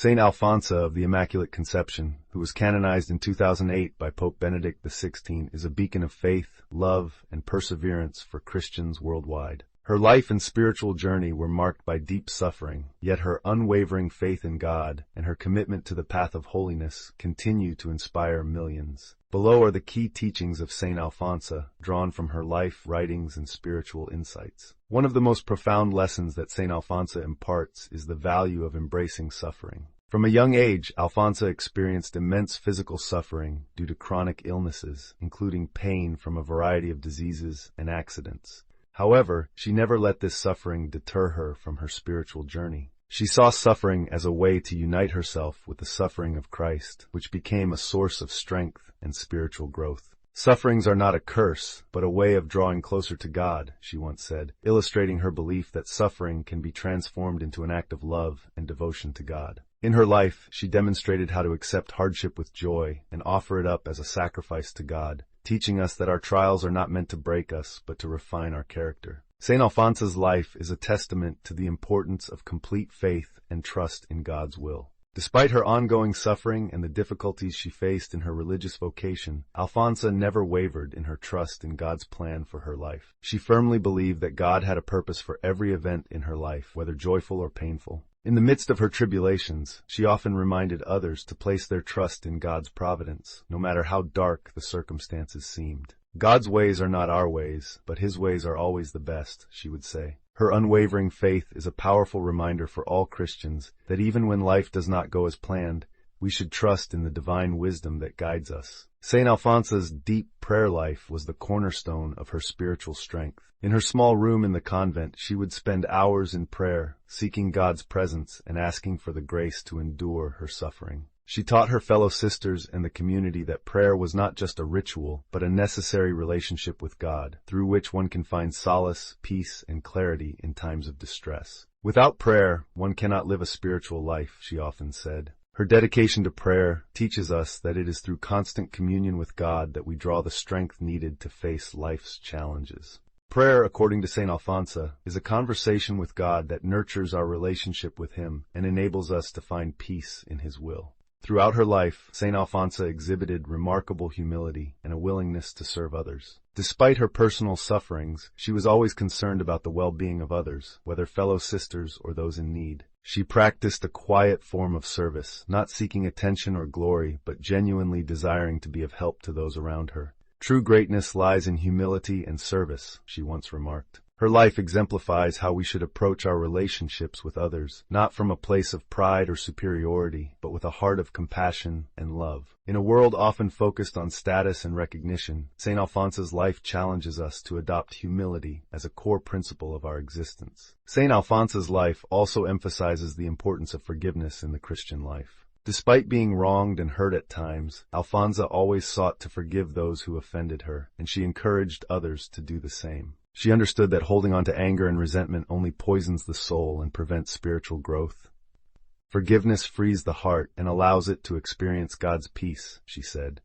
Saint Alphonsa of the Immaculate Conception, who was canonized in 2008 by Pope Benedict XVI, is a beacon of faith, love, and perseverance for Christians worldwide. Her life and spiritual journey were marked by deep suffering, yet her unwavering faith in God and her commitment to the path of holiness continue to inspire millions. Below are the key teachings of Saint Alphonsa, drawn from her life, writings, and spiritual insights. One of the most profound lessons that Saint Alphonsa imparts is the value of embracing suffering. From a young age, Alphonsa experienced immense physical suffering due to chronic illnesses, including pain from a variety of diseases and accidents. However, she never let this suffering deter her from her spiritual journey. She saw suffering as a way to unite herself with the suffering of Christ, which became a source of strength and spiritual growth. "Sufferings are not a curse, but a way of drawing closer to God," she once said, illustrating her belief that suffering can be transformed into an act of love and devotion to God. In her life, she demonstrated how to accept hardship with joy and offer it up as a sacrifice to God, teaching us that our trials are not meant to break us, but to refine our character. Saint Alphonsa's life is a testament to the importance of complete faith and trust in God's will. Despite her ongoing suffering and the difficulties she faced in her religious vocation, Alphonsa never wavered in her trust in God's plan for her life. She firmly believed that God had a purpose for every event in her life, whether joyful or painful. In the midst of her tribulations, she often reminded others to place their trust in God's providence, no matter how dark the circumstances seemed. "God's ways are not our ways, but His ways are always the best," she would say. Her unwavering faith is a powerful reminder for all Christians that even when life does not go as planned, we should trust in the divine wisdom that guides us. Saint Alphonsa's deep prayer life was the cornerstone of her spiritual strength. In her small room in the convent, she would spend hours in prayer, seeking God's presence and asking for the grace to endure her suffering. She taught her fellow sisters and the community that prayer was not just a ritual, but a necessary relationship with God, through which one can find solace, peace, and clarity in times of distress. "Without prayer, one cannot live a spiritual life," she often said. Her dedication to prayer teaches us that it is through constant communion with God that we draw the strength needed to face life's challenges. Prayer, according to Saint Alphonsa, is a conversation with God that nurtures our relationship with Him and enables us to find peace in His will. Throughout her life, Saint Alphonsa exhibited remarkable humility and a willingness to serve others. Despite her personal sufferings, she was always concerned about the well-being of others, whether fellow sisters or those in need. She practiced a quiet form of service, not seeking attention or glory, but genuinely desiring to be of help to those around her. "True greatness lies in humility and service," she once remarked. Her life exemplifies how we should approach our relationships with others, not from a place of pride or superiority, but with a heart of compassion and love. In a world often focused on status and recognition, Saint Alphonsa's life challenges us to adopt humility as a core principle of our existence. Saint Alphonsa's life also emphasizes the importance of forgiveness in the Christian life. Despite being wronged and hurt at times, Alphonsa always sought to forgive those who offended her, and she encouraged others to do the same. She understood that holding on to anger and resentment only poisons the soul and prevents spiritual growth. "Forgiveness frees the heart and allows it to experience God's peace," she said.